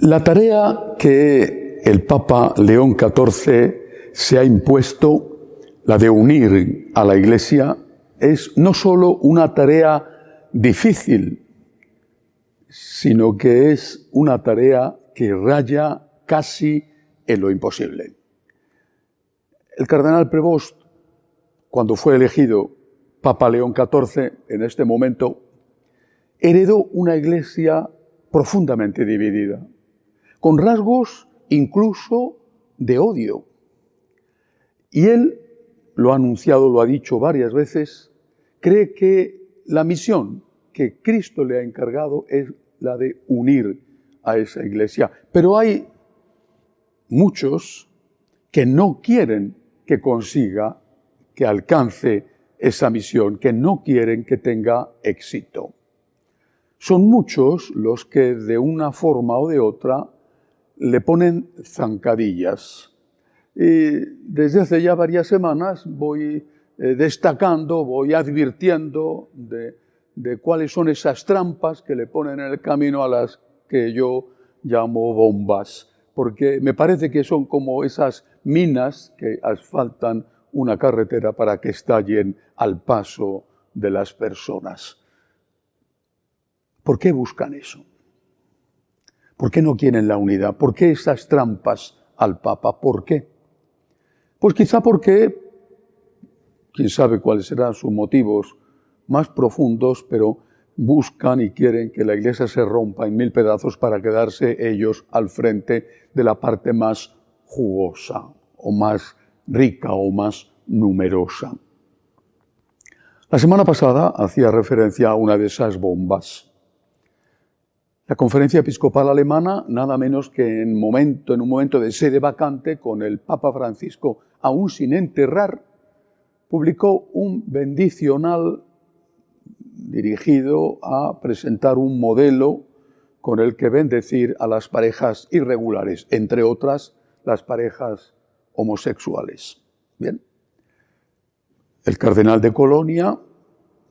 La tarea que el Papa León XIV se ha impuesto, la de unir a la Iglesia, es no solo una tarea difícil, sino que es una tarea que raya casi en lo imposible. El cardenal Prevost, cuando fue elegido Papa León XIV, en este momento, heredó una Iglesia profundamente dividida, con rasgos incluso de odio. Y él, lo ha anunciado, lo ha dicho varias veces, cree que la misión que Cristo le ha encargado es la de unir a esa Iglesia. Pero hay muchos que no quieren que consiga, que alcance esa misión, que no quieren que tenga éxito. Son muchos los que de una forma o de otra le ponen zancadillas. Y desde hace ya varias semanas voy destacando, voy advirtiendo de cuáles son esas trampas que le ponen en el camino, a las que yo llamo bombas, porque me parece que son como esas minas que asfaltan una carretera para que estallen al paso de las personas. ¿Por qué buscan eso? ¿Por qué no quieren la unidad? ¿Por qué esas trampas al Papa? ¿Por qué? Pues quizá porque, quién sabe cuáles serán sus motivos más profundos, pero buscan y quieren que la Iglesia se rompa en mil pedazos para quedarse ellos al frente de la parte más jugosa, o más rica, o más numerosa. La semana pasada hacía referencia a una de esas bombas. La Conferencia Episcopal Alemana, nada menos que en un momento de sede vacante, con el Papa Francisco aún sin enterrar, publicó un bendicional dirigido a presentar un modelo con el que bendecir a las parejas irregulares, entre otras las parejas homosexuales. Bien. El cardenal de Colonia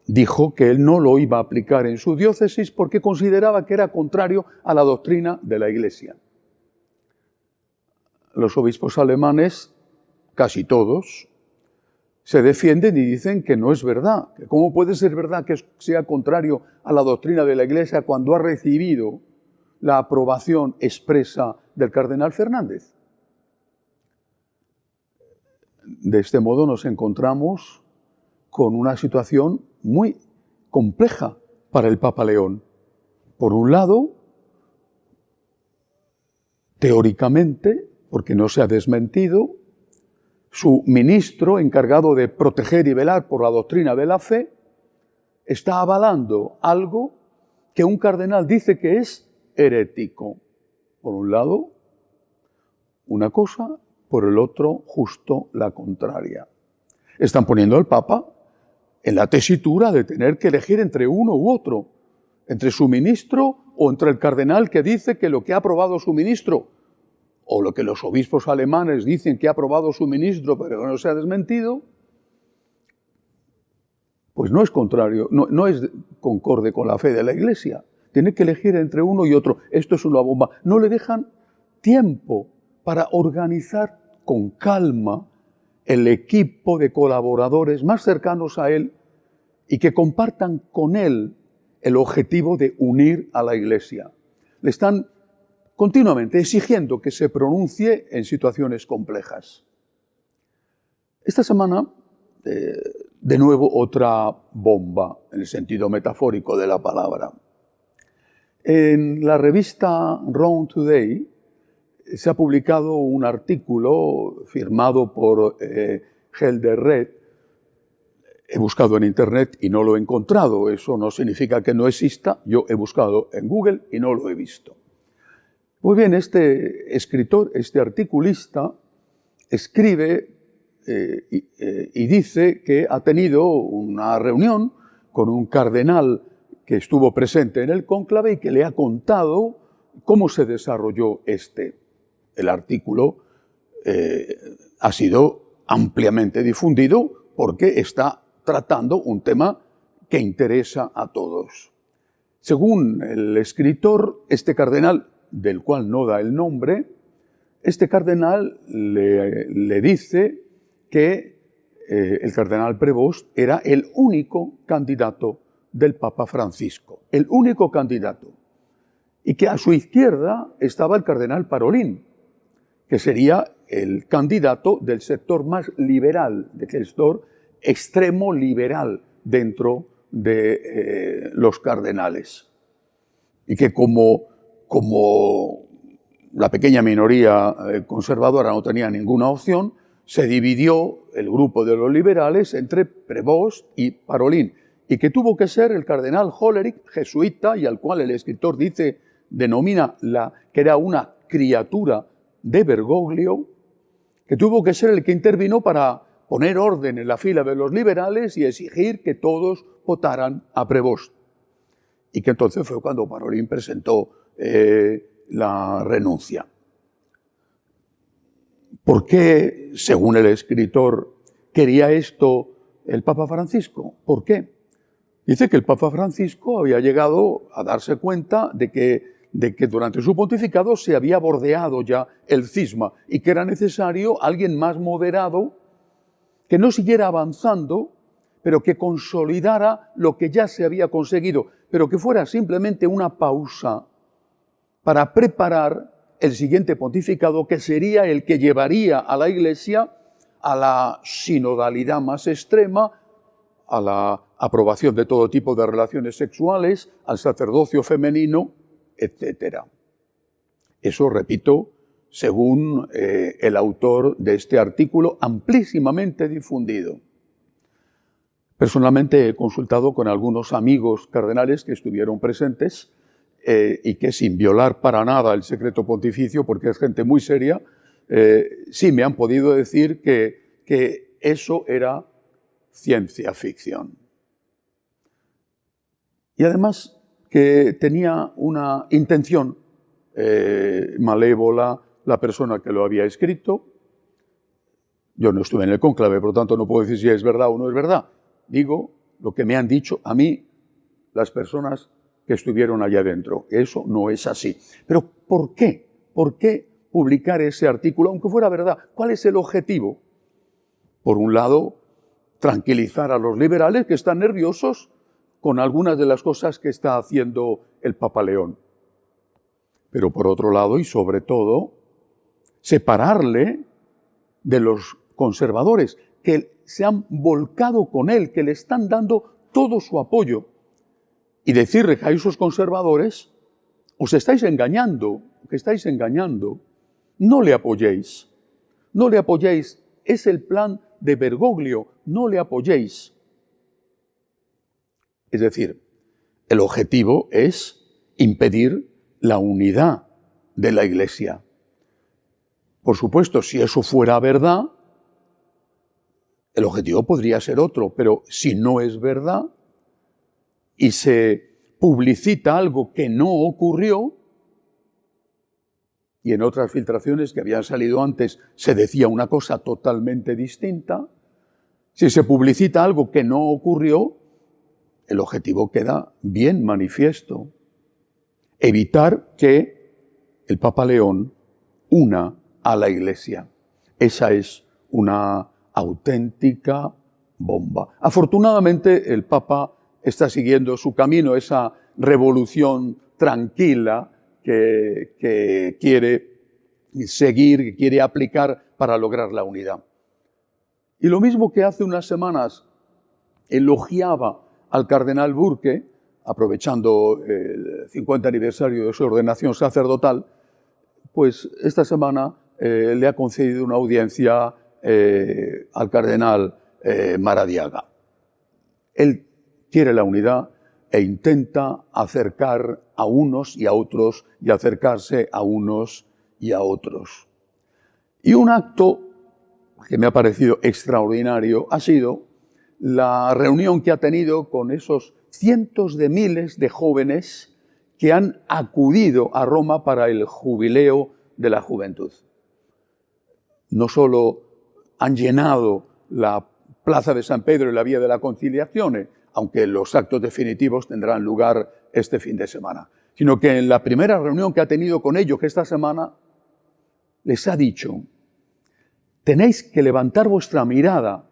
dijo que él no lo iba a aplicar en su diócesis porque consideraba que era contrario a la doctrina de la Iglesia. Los obispos alemanes, casi todos, se defienden y dicen que no es verdad. Que ¿cómo puede ser verdad que sea contrario a la doctrina de la Iglesia cuando ha recibido la aprobación expresa del cardenal Fernández? De este modo nos encontramos con una situación muy compleja para el Papa León. Por un lado, teóricamente, porque no se ha desmentido, su ministro encargado de proteger y velar por la doctrina de la fe está avalando algo que un cardenal dice que es herético. Por un lado, una cosa, por el otro, justo la contraria. Están poniendo al Papa en la tesitura de tener que elegir entre uno u otro, entre su ministro o entre el cardenal que dice que lo que ha aprobado su ministro, o lo que los obispos alemanes dicen que ha aprobado su ministro pero que no se ha desmentido, pues no es contrario, no es concorde con la fe de la Iglesia. Tiene que elegir entre uno y otro. Esto es una bomba. No le dejan tiempo para organizar con calma el equipo de colaboradores más cercanos a él y que compartan con él el objetivo de unir a la Iglesia. Le están continuamente exigiendo que se pronuncie en situaciones complejas. Esta semana, de nuevo, otra bomba, en el sentido metafórico de la palabra. En la revista Rome Today se ha publicado un artículo firmado por Helder Red. He buscado en Internet y no lo he encontrado. Eso no significa que no exista. Yo he buscado en Google y no lo he visto. Muy bien, este escritor, este articulista, escribe y dice que ha tenido una reunión con un cardenal que estuvo presente en el cónclave y que le ha contado cómo se desarrolló El artículo ha sido ampliamente difundido porque está tratando un tema que interesa a todos. Según el escritor, este cardenal del cual no da el nombre, este cardenal le dice que el cardenal Prevost era el único candidato del Papa Francisco, el único candidato, y que a su izquierda estaba el cardenal Parolin, que sería el candidato del sector más liberal, del sector extremo liberal dentro de los cardenales. Y que como la pequeña minoría conservadora no tenía ninguna opción, se dividió el grupo de los liberales entre Prevost y Parolin, y que tuvo que ser el cardenal Hollerich, jesuita, y al cual el escritor denomina que era una criatura de Bergoglio, que tuvo que ser el que intervino para poner orden en la fila de los liberales y exigir que todos votaran a Prevost. Y que entonces fue cuando Parolin presentó la renuncia. ¿Por qué, según el escritor, quería esto el Papa Francisco? ¿Por qué? Dice que el Papa Francisco había llegado a darse cuenta de que durante su pontificado se había bordeado ya el cisma y que era necesario alguien más moderado que no siguiera avanzando, pero que consolidara lo que ya se había conseguido, pero que fuera simplemente una pausa para preparar el siguiente pontificado, que sería el que llevaría a la Iglesia a la sinodalidad más extrema, a la aprobación de todo tipo de relaciones sexuales, al sacerdocio femenino, etc. Eso, repito, según el autor de este artículo, amplísimamente difundido. Personalmente he consultado con algunos amigos cardenales que estuvieron presentes y que, sin violar para nada el secreto pontificio, porque es gente muy seria, sí me han podido decir que eso era ciencia ficción. Y además que tenía una intención malévola la persona que lo había escrito. Yo no estuve en el cónclave, por lo tanto no puedo decir si es verdad o no es verdad. Digo lo que me han dicho a mí las personas que estuvieron allá adentro. Eso no es así. Pero ¿por qué? ¿Por qué publicar ese artículo, aunque fuera verdad? ¿Cuál es el objetivo? Por un lado, tranquilizar a los liberales que están nerviosos con algunas de las cosas que está haciendo el Papa León. Pero por otro lado, y sobre todo, separarle de los conservadores que se han volcado con él, que le están dando todo su apoyo, y decirle a esos conservadores: os estáis engañando, no le apoyéis, es el plan de Bergoglio, no le apoyéis. Es decir, el objetivo es impedir la unidad de la Iglesia. Por supuesto, si eso fuera verdad, el objetivo podría ser otro, pero si no es verdad y se publicita algo que no ocurrió, y en otras filtraciones que habían salido antes se decía una cosa totalmente distinta, si se publicita algo que no ocurrió, el objetivo queda bien manifiesto: evitar que el Papa León una a la Iglesia. Esa es una auténtica bomba. Afortunadamente, el Papa está siguiendo su camino, esa revolución tranquila que quiere seguir, que quiere aplicar para lograr la unidad. Y lo mismo que hace unas semanas elogiaba al cardenal Burke, aprovechando el 50 aniversario de su ordenación sacerdotal, pues esta semana le ha concedido una audiencia al cardenal Maradiaga. Él quiere la unidad e intenta acercar a unos y a otros y acercarse a unos y a otros. Y un acto que me ha parecido extraordinario ha sido la reunión que ha tenido con esos cientos de miles de jóvenes que han acudido a Roma para el jubileo de la juventud. No solo han llenado la Plaza de San Pedro y la Vía de la Conciliazione, aunque los actos definitivos tendrán lugar este fin de semana, sino que en la primera reunión que ha tenido con ellos esta semana, les ha dicho, tenéis que levantar vuestra mirada,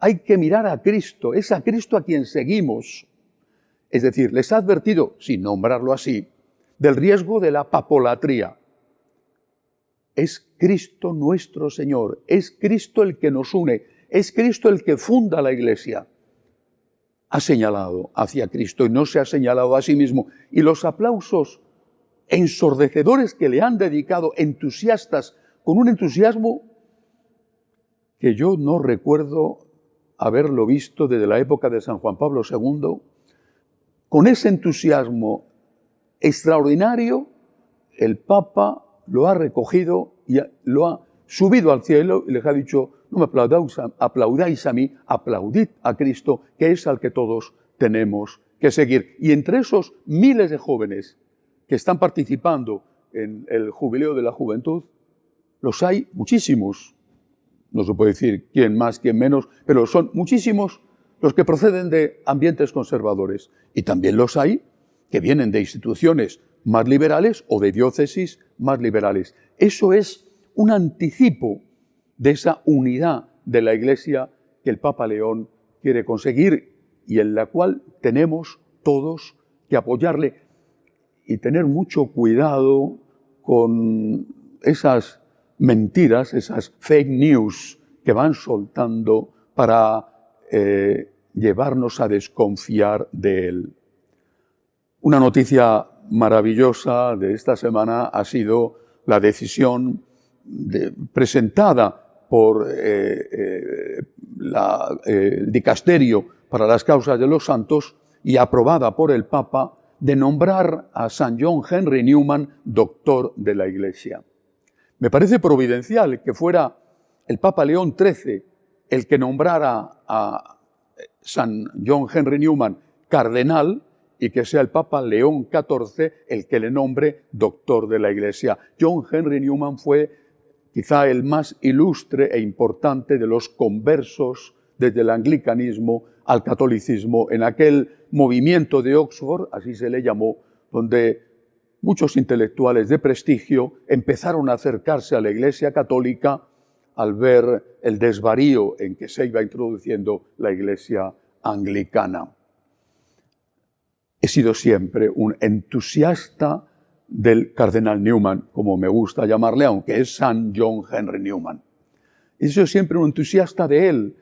hay que mirar a Cristo, es a Cristo a quien seguimos. Es decir, les ha advertido, sin nombrarlo así, del riesgo de la papolatría. Es Cristo nuestro Señor, es Cristo el que nos une, es Cristo el que funda la Iglesia. Ha señalado hacia Cristo y no se ha señalado a sí mismo. Y los aplausos ensordecedores que le han dedicado, entusiastas, con un entusiasmo que yo no recuerdo haberlo visto desde la época de San Juan Pablo II, con ese entusiasmo extraordinario, el Papa lo ha recogido y lo ha subido al cielo y les ha dicho, no me aplaudáis a mí, aplaudid a Cristo, que es al que todos tenemos que seguir. Y entre esos miles de jóvenes que están participando en el Jubileo de la Juventud, los hay muchísimos. No se puede decir quién más, quién menos, pero son muchísimos los que proceden de ambientes conservadores. Y también los hay que vienen de instituciones más liberales o de diócesis más liberales. Eso es un anticipo de esa unidad de la Iglesia que el Papa León quiere conseguir y en la cual tenemos todos que apoyarle y tener mucho cuidado con esas mentiras, esas fake news que van soltando para llevarnos a desconfiar de él. Una noticia maravillosa de esta semana ha sido la decisión presentada por el Dicasterio para las Causas de los Santos y aprobada por el Papa de nombrar a San John Henry Newman doctor de la Iglesia. Me parece providencial que fuera el Papa León XIII el que nombrara a San John Henry Newman cardenal y que sea el Papa León XIV el que le nombre doctor de la Iglesia. John Henry Newman fue quizá el más ilustre e importante de los conversos desde el anglicanismo al catolicismo en aquel movimiento de Oxford, así se le llamó, donde muchos intelectuales de prestigio empezaron a acercarse a la Iglesia católica al ver el desvarío en que se iba introduciendo la Iglesia anglicana. He sido siempre un entusiasta del cardenal Newman, como me gusta llamarle, aunque es San John Henry Newman. He sido siempre un entusiasta de él.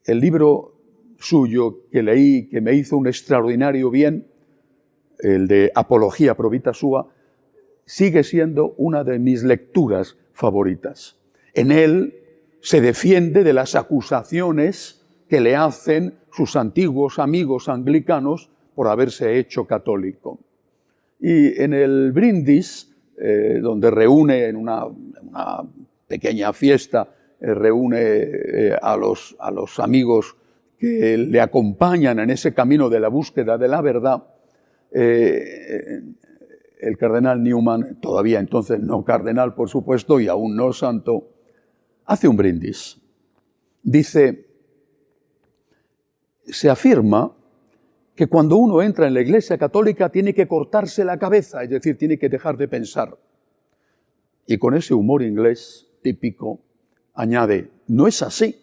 El libro suyo que leí, que me hizo un extraordinario bien, el de Apología Pro Vita Sua, sigue siendo una de mis lecturas favoritas. En él se defiende de las acusaciones que le hacen sus antiguos amigos anglicanos por haberse hecho católico. Y en el brindis, donde reúne en una pequeña fiesta, reúne a los amigos que le acompañan en ese camino de la búsqueda de la verdad, el cardenal Newman, todavía entonces no cardenal, por supuesto, y aún no santo, hace un brindis. Dice, se afirma que cuando uno entra en la Iglesia católica tiene que cortarse la cabeza, es decir, tiene que dejar de pensar. Y con ese humor inglés típico añade, no es así.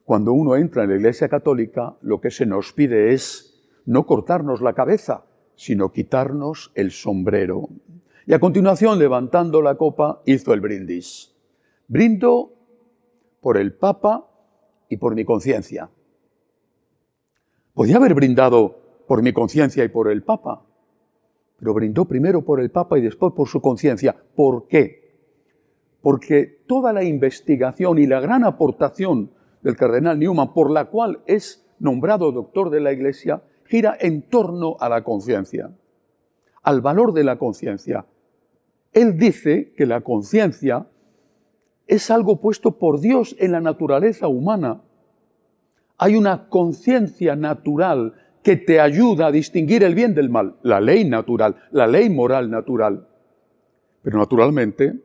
Cuando uno entra en la Iglesia católica, lo que se nos pide es no cortarnos la cabeza, sino quitarnos el sombrero. Y a continuación, levantando la copa, hizo el brindis. Brindo por el Papa y por mi conciencia. Podía haber brindado por mi conciencia y por el Papa, pero brindó primero por el Papa y después por su conciencia. ¿Por qué? Porque toda la investigación y la gran aportación del cardenal Newman, por la cual es nombrado doctor de la Iglesia, gira en torno a la conciencia, al valor de la conciencia. Él dice que la conciencia es algo puesto por Dios en la naturaleza humana. Hay una conciencia natural que te ayuda a distinguir el bien del mal, la ley natural, la ley moral natural. Pero naturalmente,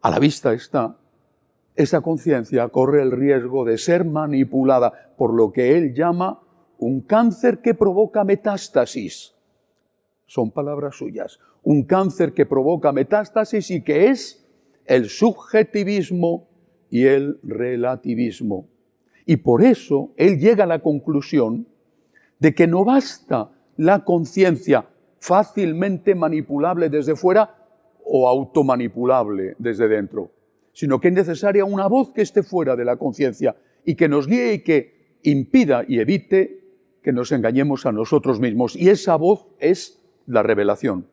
a la vista está, esa conciencia corre el riesgo de ser manipulada por lo que él llama un cáncer que provoca metástasis. son palabras suyas, un cáncer que provoca metástasis y que es el subjetivismo y el relativismo. Y por eso él llega a la conclusión de que no basta la conciencia fácilmente manipulable desde fuera o automanipulable desde dentro, sino que es necesaria una voz que esté fuera de la conciencia y que nos guíe y que impida y evite que nos engañemos a nosotros mismos. Y esa voz es la revelación.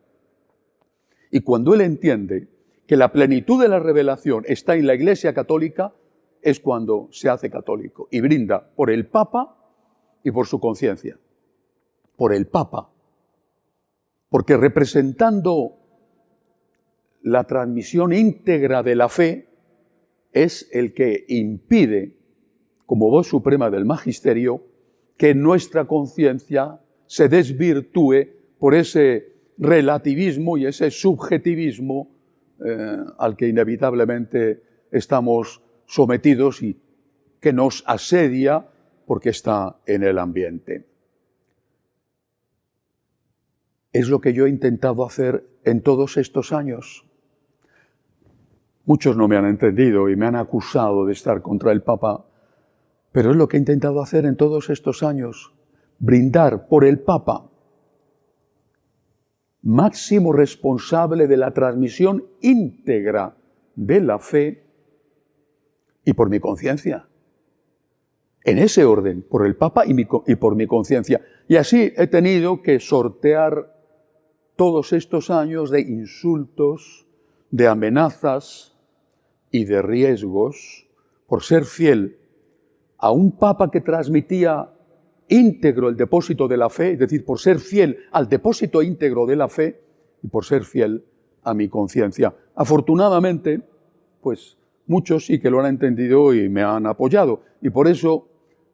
Y cuando él entiende que la plenitud de la revelación está en la Iglesia Católica, es cuando se hace católico y brinda por el Papa y por su conciencia. Por el Papa. Porque representando la transmisión íntegra de la fe, es el que impide, como voz suprema del magisterio, que nuestra conciencia se desvirtúe por ese relativismo y ese subjetivismo al que inevitablemente estamos sometidos y que nos asedia porque está en el ambiente. Es lo que yo he intentado hacer en todos estos años. Muchos no me han entendido y me han acusado de estar contra el Papa, pero es lo que he intentado hacer en todos estos años, brindar por el Papa, máximo responsable de la transmisión íntegra de la fe, y por mi conciencia. En ese orden, por el Papa y por mi conciencia. Y así he tenido que sortear todos estos años de insultos, de amenazas y de riesgos por ser fiel a un Papa que transmitía íntegro el depósito de la fe, es decir, por ser fiel al depósito íntegro de la fe y por ser fiel a mi conciencia. Afortunadamente, pues muchos sí que lo han entendido y me han apoyado. Y por eso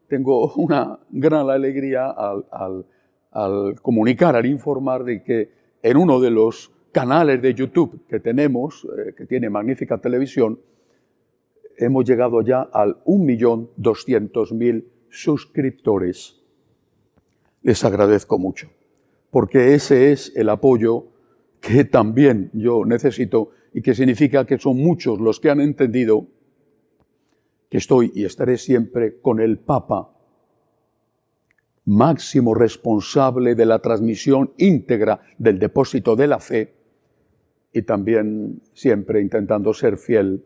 tengo una gran alegría al comunicar, al informar de que en uno de los canales de YouTube que tenemos, que tiene Magnífica Televisión, hemos llegado ya al 1.200.000 suscriptores. Les agradezco mucho, porque ese es el apoyo que también yo necesito y que significa que son muchos los que han entendido que estoy y estaré siempre con el Papa, máximo responsable de la transmisión íntegra del depósito de la fe y también siempre intentando ser fiel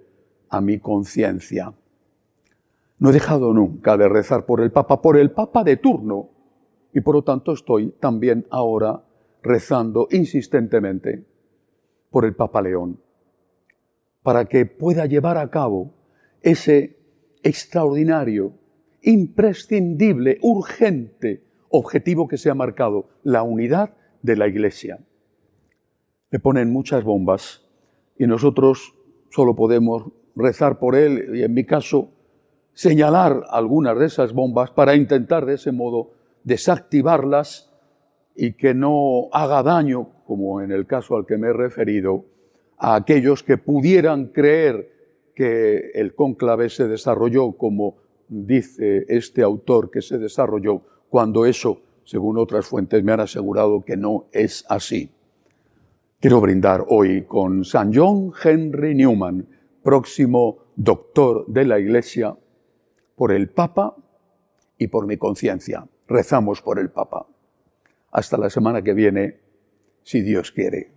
a mi conciencia. No he dejado nunca de rezar por el Papa de turno, y por lo tanto estoy también ahora rezando insistentemente por el Papa León, para que pueda llevar a cabo ese extraordinario, imprescindible, urgente objetivo que se ha marcado, la unidad de la Iglesia. Le ponen muchas bombas y nosotros solo podemos rezar por él y, en mi caso, señalar algunas de esas bombas para intentar de ese modo desactivarlas y que no haga daño, como en el caso al que me he referido, a aquellos que pudieran creer que el cónclave se desarrolló como dice este autor que se desarrolló, cuando eso, según otras fuentes, me han asegurado que no es así. Quiero brindar hoy con San John Henry Newman, próximo doctor de la Iglesia, por el Papa y por mi conciencia. Rezamos por el Papa. Hasta la semana que viene, si Dios quiere.